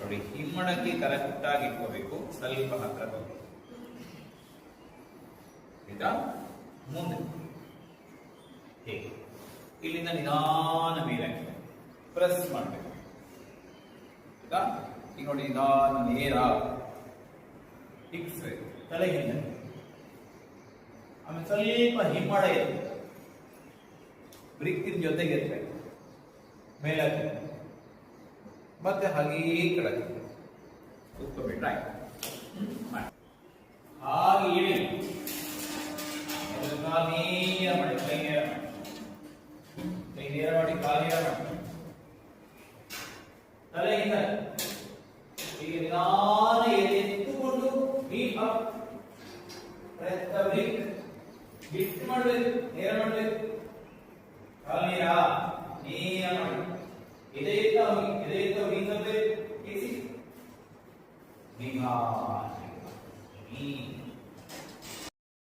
ನೋಡಿ, ಹಿಮ್ಮಡಕಿ ತಲೆ ಕುಟ್ಟಾಗಿ ಇಟ್ಕೋಬೇಕು, ಸ್ವಲ್ಪ ಹತ್ರ ಹೋಗಿ ಆಯ್ತಾ. ಮುಂದೆ ಹೇಗೆ ಇಲ್ಲಿಂದ ನಿಧಾನ ಮೇಲೆ ಪ್ರೆಸ್ ಮಾಡಬೇಕು ಆಯ್ತಾ. ಈಗ ನೋಡಿ, ನಿಧಾನ ನೇರ ಫಿಕ್ಸ್ ತಲೆ ಹಿಂದೆ, ಆಮೇಲೆ ಸ್ವಲ್ಪ ಹಿಮ್ಮಡ ಇದೆ, ಬ್ರಿಕ್ಕಿನ ಜೊತೆಗೆ ಇರ್ಬೇಕು, ಮೇಲಕ್ಕೆ ಮತ್ತೆ ಹಾಗೇ ಕೆಳಗೆ ಕೂತ್ಕೊಬಿಟ್ರೆ ಆಯ್ತು. ಹಾಗೆ ಇಳಿ, ನೇರ ಮಾಡಿ, ಕೈ ನೇರ ಮಾಡಿ, ಕೈ ನೇರ ಮಾಡಿ, ಕಾಲು ನೇರ ಮಾಡಿ, ತಲೆಯಿಂದ ಈಗ ನಿಧಾನ ಎತ್ತುಕೊಂಡು ಡೀಪ್ ಅಪ್, ಪ್ರಯತ್ನ ಬಿಟ್ಟು ಮಾಡಬೇಕು, ನೇರ ಮಾಡಬೇಕು, ಕಾಲು ನೇರ ನೇರ ಮಾಡಿ, ಎದೆಯುತ್ತಾ ಹೋಗಿ, ಎದೆಯುತ್ತಾ ಹೋಗಿ, ಇನ್ನೊಂದು ಇರಿಸಿ, ನಿಧಾನ